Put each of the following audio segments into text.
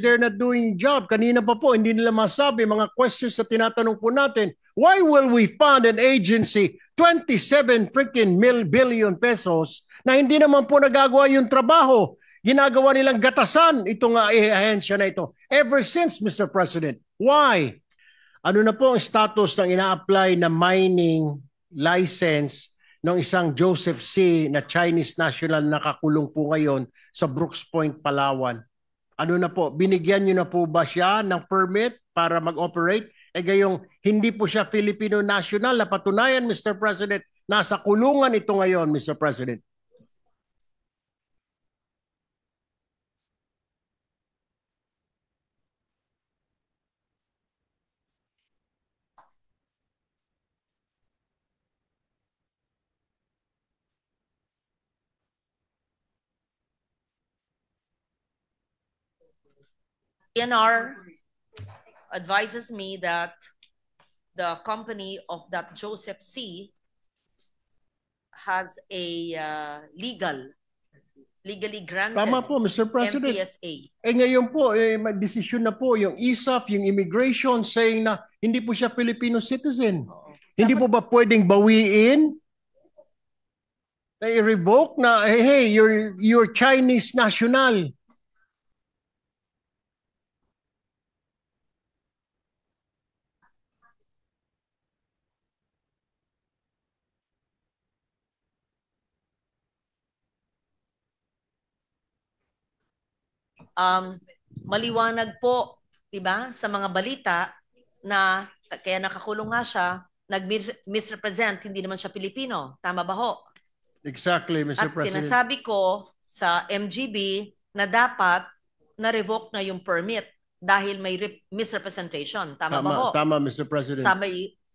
they're not doing job. Kanina pa po, hindi nila masabi mga questions na tinatanong po natin. Why will we fund an agency 27 freaking billion pesos na hindi naman po nagagawa yung trabaho? Ginagawa nilang gatasan itong ahensya na ito. Ever since, Mr. President. Why? Ano na po ang status ng ina-apply na mining license ng isang Joseph C. na Chinese national na nakakulong po ngayon sa Brooks Point, Palawan? Ano na po? Binigyan niyo na po ba siya ng permit para mag-operate? Gayong hindi po siya Filipino national na patunayan, Mr. President, nasa kulungan ito ngayon, Mr. President. DNR advises me that the company of that Joseph C. has a legally granted Tama po, Mr. President. MPSA. Ngayon po, desisyon na po yung ISAF, yung immigration saying na hindi po siya Filipino citizen. Hindi po ba pwedeng bawiin? Na i-revoke na, hey, you're Chinese national. Maliwanag po, 'di ba, sa mga balita na kaya nakakulong nga siya, nag-misrepresent, hindi naman siya Pilipino. Tama ba ho? Exactly, Mr. At President. sinasabi ko sa MGB na dapat na-revoke na yung permit dahil may misrepresentation. Tama ba ho? Tama, Mr. President.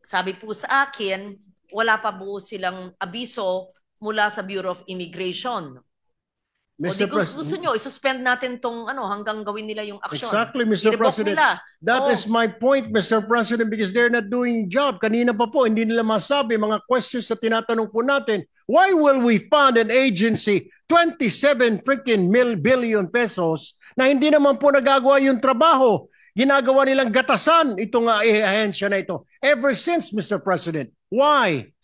Sabi po sa akin, wala pa po silang abiso mula sa Bureau of Immigration. Mr. Gusto nyo, isuspend natin tong hanggang gawin nila yung aksyon. Exactly, Mr. President. That is my point, Mr. President, because they're not doing job. Kanina pa po, hindi nila masabi mga questions na tinatanong po natin. Why will we fund an agency 27 freaking billion pesos na hindi naman po nagagawa yung trabaho? Ginagawa nilang gatasan itong ahensya na ito. Ever since, Mr. President. Why?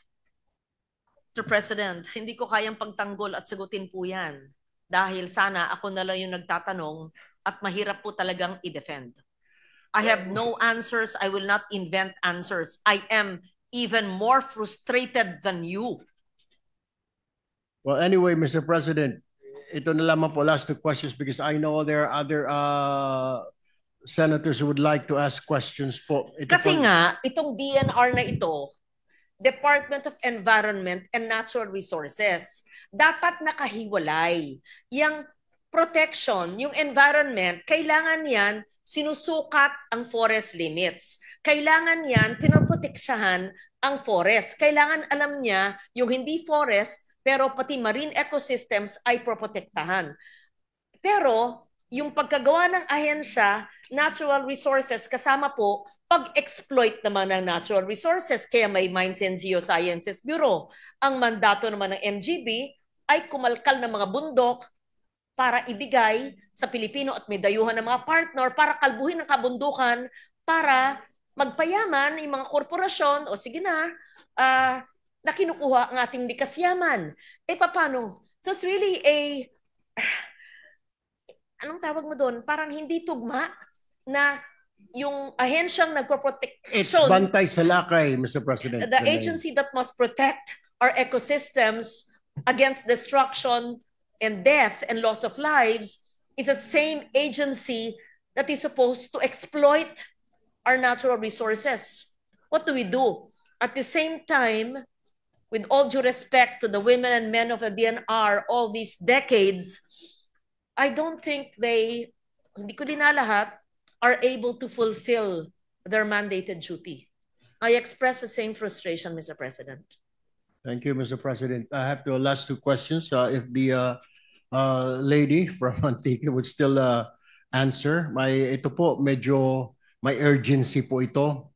Mr. President, hindi ko kayang pagtanggol at sagutin po yan. Dahil sana ako na lang yung nagtatanong at mahirap po talagang i-defend. I have no answers. I will not invent answers. I am even more frustrated than you. Well, anyway, Mr. President, ito na lamang po last two questions because I know there are other senators who would like to ask questions po. Kasi nga, itong DNR na ito, Department of Environment and Natural Resources, dapat nakahiwalay. Yung protection, yung environment, kailangan yan sinusukat ang forest limits. Kailangan yan pinoproteksyahan ang forest. Kailangan alam niya yung hindi forest pero pati marine ecosystems ay proprotektahan. Pero yung pagkagawa ng ahensya, natural resources, kasama po pag-exploit naman ng natural resources. Kaya may Mines and Geosciences Bureau. Ang mandato naman ng MGB ay kumalkal ng mga bundok para ibigay sa Pilipino at may dayuhan ng mga partner para kalbuhin ang kabundukan para magpayaman yung mga korporasyon o sige na kinukuha ang ating likas yaman. Paano? So it's really anong tawag mo doon? Parang hindi tugma na yung ahensyang nagpo-protect. It's bantay sa lakay, Mr. President. The agency that must protect our ecosystems against destruction and death and loss of lives is the same agency that is supposed to exploit our natural resources. What do we do? At the same time, with all due respect to the women and men of the DNR all these decades, I don't think hindi ko dinalahat, are able to fulfill their mandated duty. I express the same frustration, Mr. President. Thank you, Mr. President. I have the last two questions. If the lady from Antique would still answer. Ito po, medyo may urgency po ito.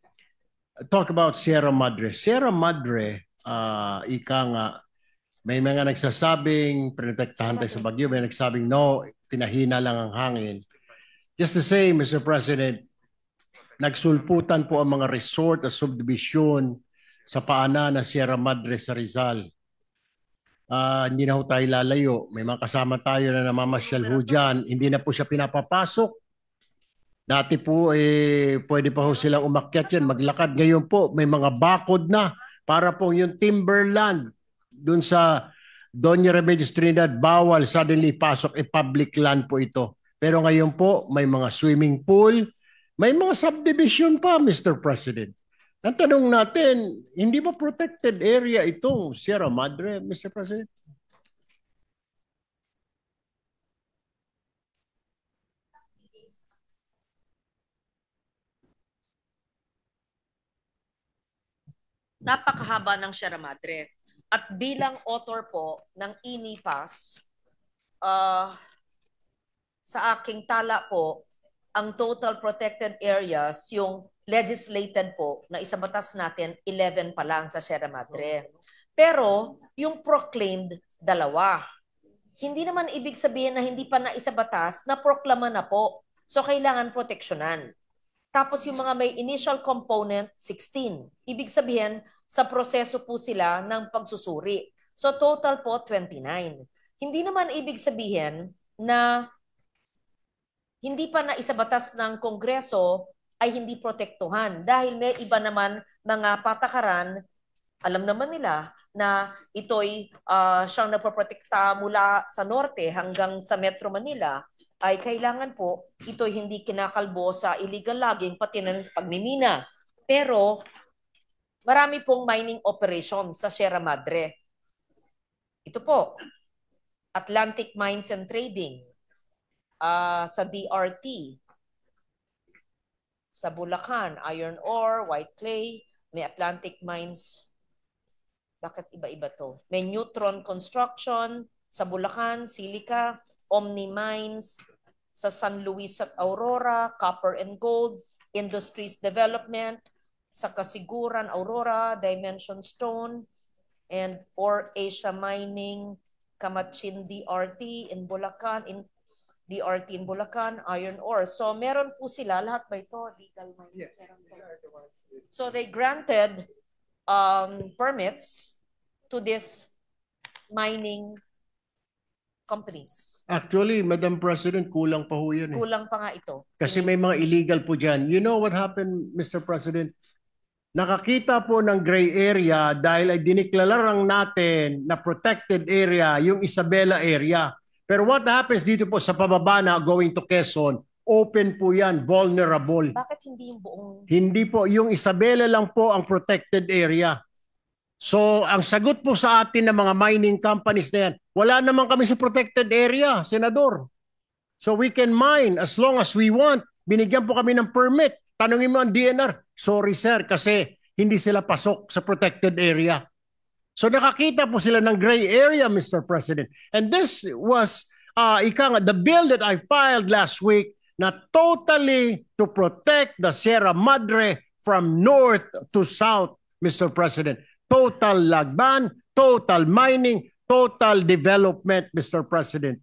Talk about Sierra Madre. Sierra Madre, ika nga, may mga nagsasabing protektahan tayo sa bagyo, may nagsabing no, pinahina lang ang hangin. Just the same, Mr. President, nagsulputan po ang mga resort at subdivision sa paanan ng Sierra Madre sa Rizal. Hindi na ho tayo lalayo. May mga kasama tayo na namamasyal ho dyan. Hindi na po siya pinapapasok. Dati po, pwede pa ho silang umakyat yan, maglakad. Ngayon po, may mga bakod na para po yung timberland dun sa Doña Remedios Trinidad, bawal suddenly pasok, public land po ito. Pero ngayon po, may mga swimming pool, may mga subdivision pa, Mr. President. Ang tanong natin, hindi ba protected area itong Sierra Madre, Mr. President? Napakahaba ng Sierra Madre. At bilang author po ng INIPAS, sa aking tala po, ang total protected areas, yung legislated po na isabatas natin, 11 pa lang sa Sierra Madre. Pero yung proclaimed, 2. Hindi naman ibig sabihin na hindi pa naisabatas, na proklama na po. So kailangan proteksyonan. Tapos yung mga may initial component, 16. Ibig sabihin, sa proseso po sila ng pagsusuri. So total po, 29. Hindi naman ibig sabihin na hindi pa naisabatas ng Kongreso ay hindi protektuhan. Dahil may iba naman mga patakaran, alam naman nila na ito'y siyang nagpaprotekta mula sa norte hanggang sa Metro Manila, ay kailangan po ito'y hindi kinakalbo sa illegal logging pati na sa pagmimina. Pero marami pong mining operation sa Sierra Madre. Ito po, Atlantic Mines and Trading, sa DRT, sa Bulacan, iron ore, white clay, may Atlantic Mines. Bakit iba-iba to? May Neutron Construction, sa Bulacan, Silica, Omni Mines, sa San Luis at Aurora, Copper and Gold, Industries Development, sa Kasiguran, Aurora, Dimension Stone, and or Asia Mining, Kamachin DRT in Bulacan, DRT in Bulacan, iron ore. So meron po sila, lahat ba ito? Legal mining. Yes. So they granted permits to this mining companies. Actually, Madam President, kulang pa ho yan. Kulang pa nga ito. Kasi may mga illegal po dyan. You know what happened, Mr. President? Nakakita po ng gray area dahil ay diniklarang natin na protected area, yung Isabela area. Pero what happens dito po sa pababa na going to Quezon, open po yan, vulnerable. Bakit hindi yung buong? Hindi po, yung Isabela lang po ang protected area. So, ang sagot po sa atin ng mga mining companies na yan, wala naman kami sa protected area, Senador. So, we can mine as long as we want. Binigyan po kami ng permit. Tanungin mo ang DNR, sorry sir, kasi hindi sila pasok sa protected area. So nakakita po sila ng gray area, Mr. President. And this was the bill that I filed last week na totally to protect the Sierra Madre from north to south, Mr. President. Total lagban, total mining, total development, Mr. President.